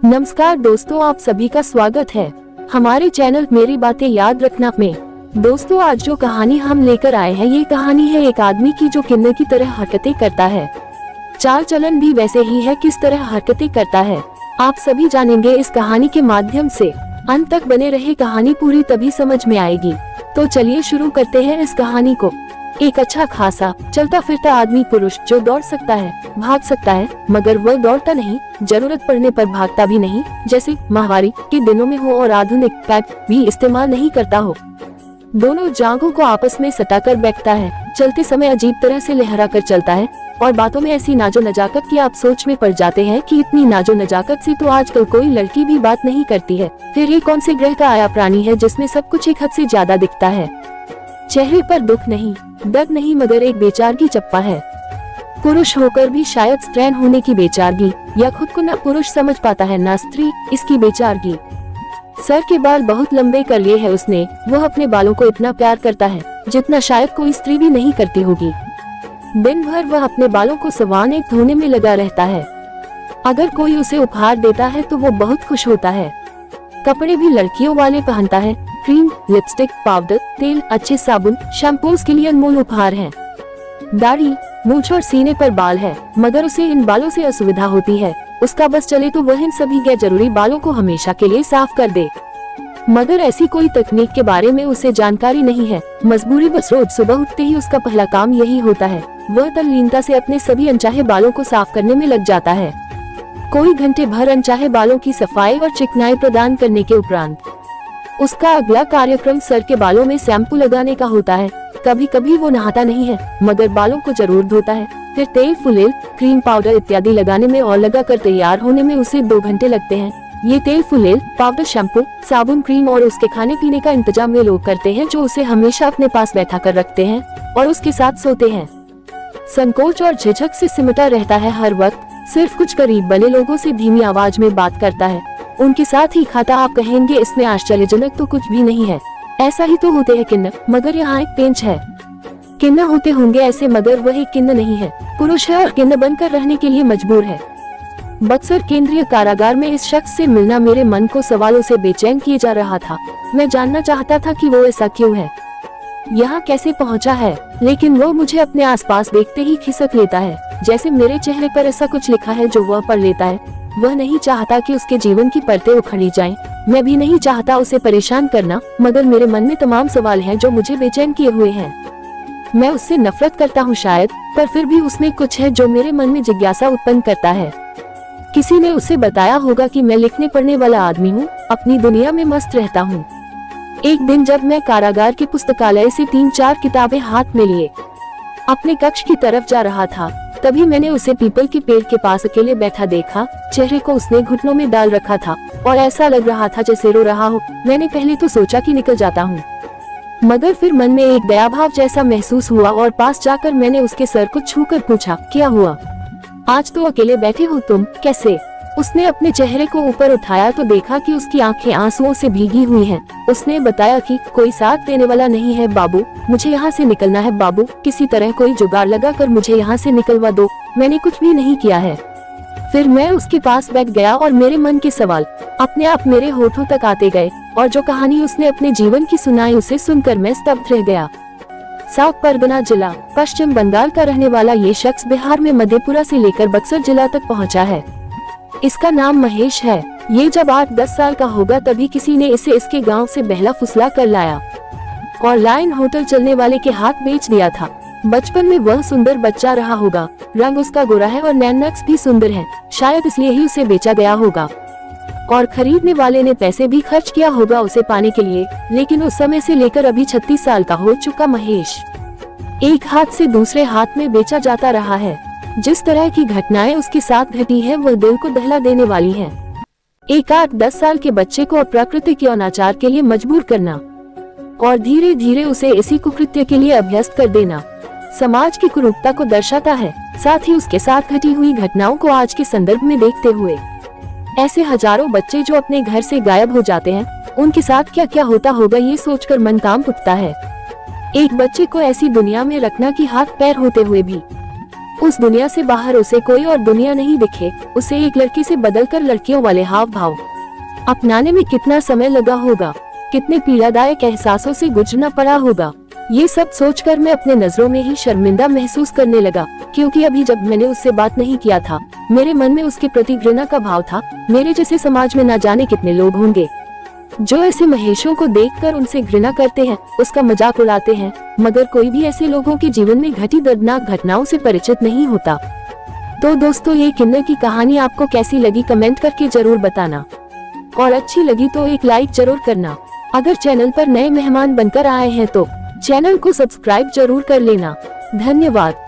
नमस्कार दोस्तों, आप सभी का स्वागत है हमारे चैनल मेरी बातें याद रखना में। दोस्तों, आज जो कहानी हम लेकर आए हैं, ये कहानी है एक आदमी की जो किन्नर की तरह हरकतें करता है। चाल चलन भी वैसे ही है किस तरह हरकतें करता है, आप सभी जानेंगे इस कहानी के माध्यम से। अंत तक बने रहे, कहानी पूरी तभी समझ में आएगी। तो चलिए शुरू करते हैं इस कहानी को। एक अच्छा खासा चलता फिरता आदमी पुरुष जो दौड़ सकता है, भाग सकता है, मगर वह दौड़ता नहीं, जरूरत पड़ने पर भागता भी नहीं, जैसे माहवारी के दिनों में हो, और आधुनिक पैप भी इस्तेमाल नहीं करता हो। दोनों जांघों को आपस में सटाकर बैठता है, चलते समय अजीब तरह से लहरा कर चलता है, और बातों में ऐसी नाजो नजाकत की आप सोच में पड़ जाते हैं कि इतनी नाजो नजाकत से तो आजकल कोई लड़की भी बात नहीं करती है। फिर ये कौन से ग्रह का आया प्राणी है जिसमें सब कुछ एक हद से ज्यादा दिखता है। चेहरे पर दुख नहीं, दर्द नहीं, मगर एक बेचारगी चप्पा है। पुरुष होकर भी शायद स्त्रैण होने की बेचारगी, या खुद को न पुरुष समझ पाता है न स्त्री, इसकी बेचारगी। सर के बाल बहुत लंबे कर लिए है उसने। वह अपने बालों को इतना प्यार करता है जितना शायद कोई स्त्री भी नहीं करती होगी। दिन भर वह अपने बालों को सवाने धोने में लगा रहता है। अगर कोई उसे उपहार देता है तो वो बहुत खुश होता है। कपड़े भी लड़कियों वाले पहनता है। क्रीम, लिपस्टिक, पाउडर, तेल, अच्छे साबुन, शैम्पू उसके लिए अनमोल उपहार हैं। दाढ़ी, मूंछ और सीने पर बाल है, मगर उसे इन बालों से असुविधा होती है। उसका बस चले तो वह इन सभी गैर जरूरी बालों को हमेशा के लिए साफ कर दे, मगर ऐसी कोई तकनीक के बारे में उसे जानकारी नहीं है। मजबूरी बस रोज सुबह उठते ही उसका पहला काम यही होता है। वह तल्लीनता से अपने सभी अनचाहे बालों को साफ करने में लग जाता है। कोई घंटे भर अनचाहे बालों की सफाई और चिकनाई प्रदान करने के उपरांत उसका अगला कार्यक्रम सर के बालों में शैम्पू लगाने का होता है। कभी कभी वो नहाता नहीं है, मगर बालों को जरूर धोता है। फिर तेल, फुलेल, क्रीम, पाउडर इत्यादि लगाने में और लगाकर तैयार होने में उसे 2 घंटे लगते हैं। ये तेल, फुलेल, पाउडर, शैम्पू, साबुन, क्रीम और उसके खाने पीने का इंतजाम वे लोग करते हैं जो उसे हमेशा अपने पास बैठा कर रखते हैं और उसके साथ सोते हैं। संकोच और झिझक से सिमटा रहता है हर वक्त। सिर्फ कुछ करीब बने लोगों से धीमी आवाज में बात करता है, उनके साथ ही खाता। आप कहेंगे इसमें आश्चर्यजनक तो कुछ भी नहीं है, ऐसा ही तो होते हैं किन्नर, मगर यहाँ एक पेंच है। किन्नर होते होंगे ऐसे, मगर वह एक किन्नर नहीं है, पुरुष है और किन्नर बनकर रहने के लिए मजबूर है। बक्सर केंद्रीय कारागार में इस शख्स से मिलना मेरे मन को सवालों से बेचैन किए जा रहा था। मैं जानना चाहता था कि वो ऐसा क्यों है, यहाँ कैसे पहुँचा है, लेकिन वो मुझे अपने आसपास देखते ही खिसक लेता है, जैसे मेरे चेहरे पर ऐसा कुछ लिखा है जो वह पढ़ लेता है। वह नहीं चाहता कि उसके जीवन की परतें उखड़ी जाएं। मैं भी नहीं चाहता उसे परेशान करना, मगर मेरे मन में तमाम सवाल हैं जो मुझे बेचैन किए हुए हैं। मैं उससे नफरत करता हूँ शायद, पर फिर भी उसमें कुछ है जो मेरे मन में जिज्ञासा उत्पन्न करता है। किसी ने उसे बताया होगा कि मैं लिखने पढ़ने वाला आदमी हूँ, अपनी दुनिया में मस्त रहता हूँ। एक दिन जब मैं कारागार के पुस्तकालय से 3-4 किताबें हाथ में लिए अपने कक्ष की तरफ जा रहा था, तभी मैंने उसे पीपल के पेड़ के पास अकेले बैठा देखा। चेहरे को उसने घुटनों में डाल रखा था और ऐसा लग रहा था जैसे रो रहा हो। मैंने पहले तो सोचा कि निकल जाता हूँ, मगर फिर मन में एक दयाभाव जैसा महसूस हुआ और पास जाकर मैंने उसके सर को छूकर पूछा, क्या हुआ, आज तो अकेले बैठे हो तुम, कैसे? उसने अपने चेहरे को ऊपर उठाया तो देखा कि उसकी आंखें आंसुओं से भीगी हुई हैं। उसने बताया कि कोई साथ देने वाला नहीं है बाबू, मुझे यहाँ से निकलना है बाबू, किसी तरह कोई जुगाड़ लगाकर मुझे यहाँ से निकलवा दो। मैंने कुछ भी नहीं किया है। फिर मैं उसके पास बैठ गया और मेरे मन के सवाल अपने आप मेरे होठों तक आते गए, और जो कहानी उसने अपने जीवन की सुनाई उसे सुनकर मैं स्तब्ध रह गया। साउथ परगना जिला, पश्चिम बंगाल का रहने वाला ये शख्स बिहार में मधेपुरा से लेकर बक्सर जिला तक पहुँचा है। इसका नाम महेश है। ये जब 8-10 साल का होगा तभी किसी ने इसे इसके गांव से बहला फुसला कर लाया और लाइन होटल चलने वाले के हाथ बेच दिया था। बचपन में वह सुंदर बच्चा रहा होगा, रंग उसका गोरा है और नैनक्स भी सुंदर है, शायद इसलिए ही उसे बेचा गया होगा और खरीदने वाले ने पैसे भी खर्च किया होगा उसे पाने के लिए। लेकिन उस समय से लेकर अभी 36 साल का हो चुका महेश एक हाथ से दूसरे हाथ में बेचा जाता रहा है। जिस तरह की घटनाएं उसके साथ घटी है वह दिल को दहला देने वाली है। एक 8-10 साल के बच्चे को प्रकृति के अनाचार के लिए मजबूर करना और धीरे धीरे उसे इसी कुकृत्य के लिए अभ्यस्त कर देना समाज की कुरूपता को दर्शाता है। साथ ही उसके साथ घटी हुई घटनाओं को आज के संदर्भ में देखते हुए ऐसे हजारों बच्चे जो अपने घर से गायब हो जाते हैं, उनके साथ क्या क्या होता होगा ये सोचकर मन कांप उठता है। एक बच्चे को ऐसी दुनिया में रखना कि हाथ पैर होते हुए भी उस दुनिया से बाहर उसे कोई और दुनिया नहीं दिखे, उसे एक लड़की से बदलकर लड़कियों वाले हाव भाव अपनाने में कितना समय लगा होगा, कितने पीड़ादायक एहसासों से गुजरना पड़ा होगा। ये सब सोचकर मैं अपने नजरों में ही शर्मिंदा महसूस करने लगा, क्योंकि अभी जब मैंने उससे बात नहीं किया था, मेरे मन में उसके प्रति घृणा का भाव था। मेरे जैसे समाज में ना जाने कितने लोग होंगे जो ऐसे महेशों को देखकर उनसे घृणा करते हैं, उसका मजाक उड़ाते हैं, मगर कोई भी ऐसे लोगों के जीवन में घटी दर्दनाक घटनाओं से परिचित नहीं होता। तो दोस्तों, ये किन्नर की कहानी आपको कैसी लगी कमेंट करके जरूर बताना, और अच्छी लगी तो एक लाइक जरूर करना। अगर चैनल पर नए मेहमान बनकर आए हैं तो चैनल को सब्सक्राइब जरूर कर लेना। धन्यवाद।